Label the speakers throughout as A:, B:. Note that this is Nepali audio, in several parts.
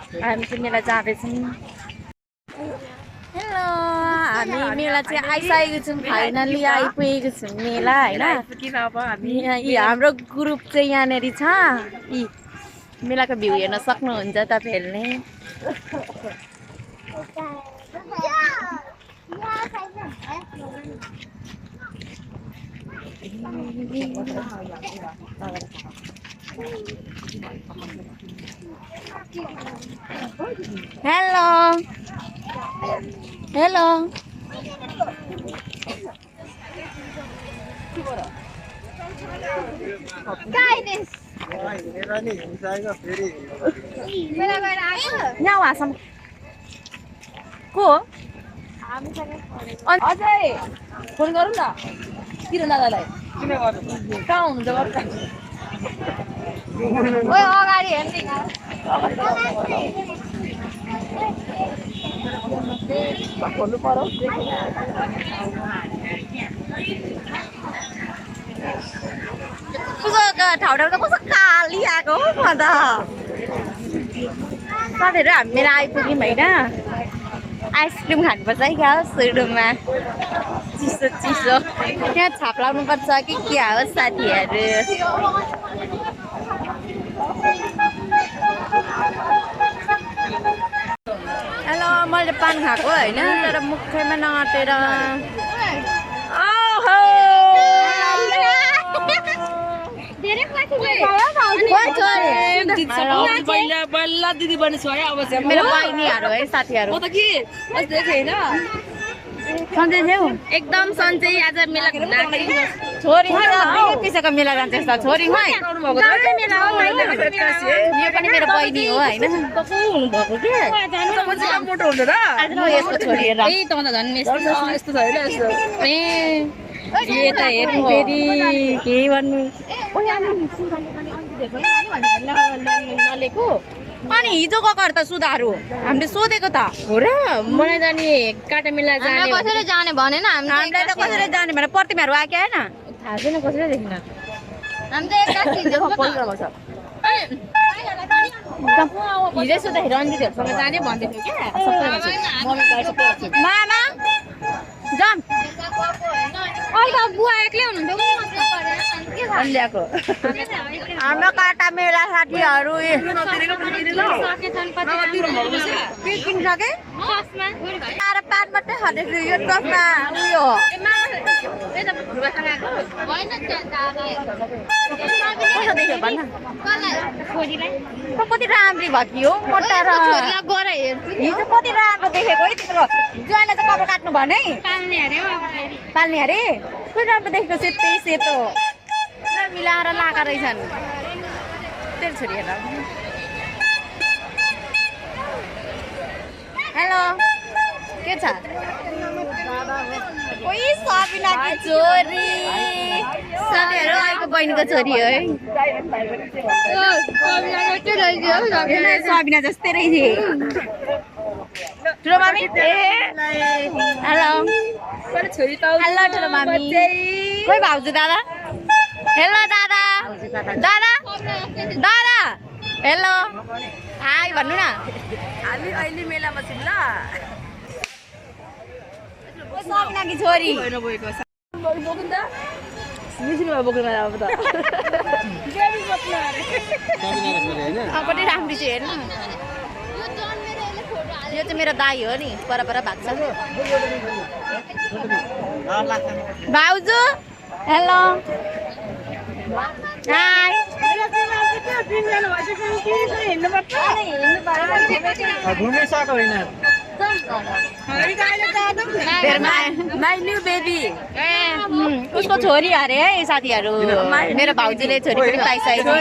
A: हामी चाहिँ मेला जाँदैछौँ। हेलो, हामी मेला चाहिँ आइसकेको छौँ। फाइनली आइपुगेको छौँ मेला होइन। हाम्रो ग्रुप चाहिँ यहाँनिर छ। मेलाको भ्यू हेर्न सक्नुहुन्छ तपाईँहरूले। हेलो हेलो यहाँ उहाँसम्म को हो? अझै फोन गरौँ न किरण दादालाई। कहाँ हुनुहुन्छ अगाडि हेर्ने ठाउँमा त कस्तो काली आएको हो म त। साथीहरू हामी मेला आइपुग्यौँ होइन। आइसक्रिम खानुपर्छ है क्या हो सुरुमा। चिसो चिसो त्यहाँ छाप लाउनुपर्छ कि क्या हो साथीहरू। हेलो, मैले पान खाएको होइन तर मुखैमा नआँटेर। मेरो बहिनीहरू है साथीहरू सन्चै थियौ एकदम सन्चै। आज मेला छोरी पिसेको मेला जान्छ यस्तो छोरी खै यो पनि मेरो बहिनी हो होइन। यसको छोरी त हेर्नु फेरि केही भन्नु। अनि हिजो गएको त सुधारू हामीले सोधेको त
B: हो र। मलाई त नि काटा मेला जाने
A: कसरी जाने भनेन। हामीलाई त कसरी जाने भने प्रतिमाहरू आएको होइन
B: थाहा छैन कसरी देखिन। हिजै सोद्धाखेरि रन्जितहरूसँग जाने भन्दै थियो क्या।
A: मामा जाम
B: बुवा एक्लै हुनुहुन्थ्यो
A: ल्याएको हाम्रो काटा मेला साथीहरू किनिसके आएर पान मात्रै खाँदैछु। यो चस्मा उयो कति राम्री भत्कियो मोटा र हिजो कति राम्रो देखेको है तिम्रो ज्वाइँलाई चाहिँ कपाल काट्नु भने पाल्ने अरे कति राम्रो देखेको सेतै सेतो मिलाएर लागा रहेछन् तेरो छोरीहरूलाई। हेलो के छ? ओइ सबिनाको छोरी साथीहरू आएको बहिनीको छोरी हो है। सबिना जस्तै रहेछ। ठुलो मामी हेलो हेलो ठुलो मामी खोइ भाउजू दादा। हेलो दादा दादा दादा हेलो हाई भन्नु न। हामी अहिले मेलामा छौँ ल। सबिनाकी छोरी कति राम्रो चाहिँ हेर्नु। यो चाहिँ मेरो दाई हो नि पर भएको छ। भाउजू हेलो हाई उसको छोरी अरे है साथीहरू। मेरो भाउजूले छोरी पनि पाइसकेको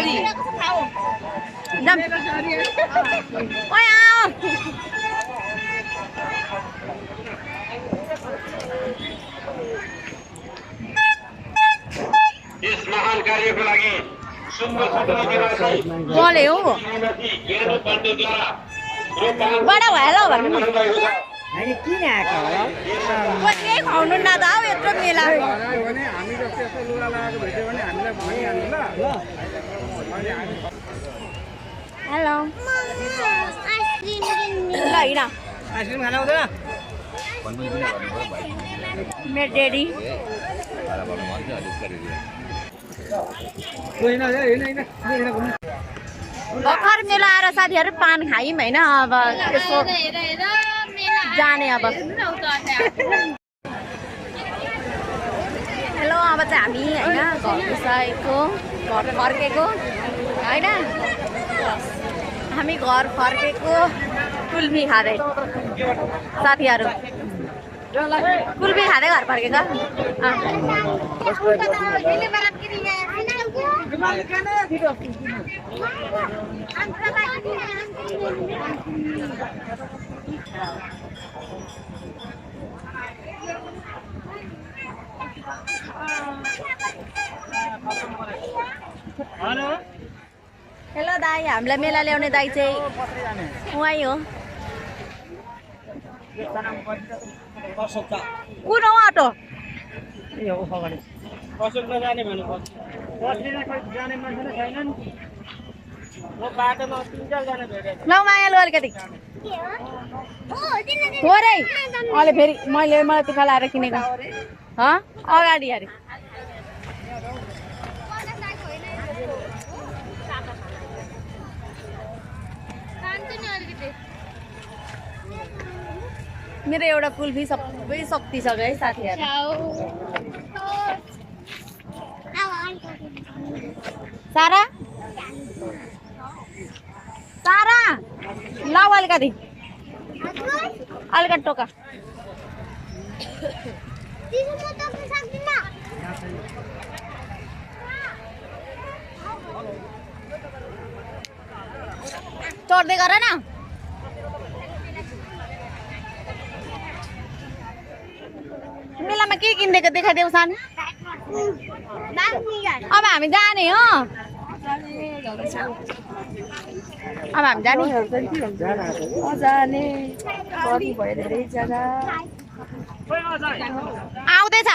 C: यस महान कार्यको लागि
A: बोले हो बडा भयो भन्नु
D: किन आएको
A: केही खुवाउनु न त हौ यत्रो मेला। हेलो होइन
D: आइसक्रिम खान आउँदैन
A: मेरो डेडी भर्खर मेला आएर साथीहरू पान खायौँ होइन अब यसो जाने अब हेलो अब चाहिँ हामी होइन घर गइसकेको घर फर्केको होइन हामी घर फर्केको कुल्फी खाँदै साथीहरू कुल्फी खाँदै घर फर्केको हेलो दाई हामीलाई मेला ल्याउने दाई चाहिँ उहाँ हो कुन हो अटो ल मायालु अलिकति थोरै अहिले फेरि मलाई तिखा लाएर किनेको अगाडि अरे मेरो एउटा कुल्फी सबै सक्तिसक्यो है साथीहरू सारा सारा लाउ अलिकति टोका चढ्दै गर न मेलामा के किनिदिएको देखाइदेऊ सान अब हामी जाने हो अब हामी जाने आउँदैछ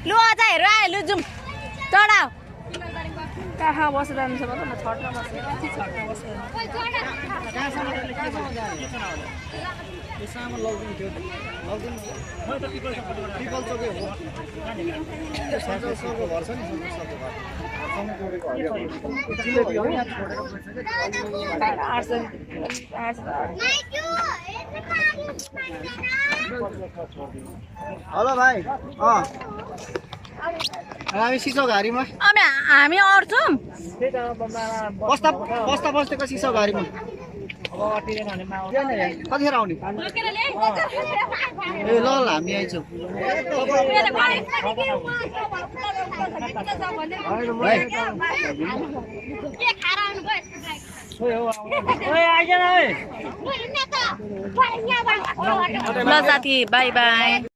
A: लु अझ हेर आयो लु जाउँ चढाऊ कहाँ बसेर जान्छ म छटमा बसेर
D: हेलो भाइ हामी सिसो घारीमा
A: अब हामी अड्छौँ
D: बस्दाको सिसो घारीमा कतिखेर आउने ए ल हामी आइछौँ
A: ल साथी बाई बाई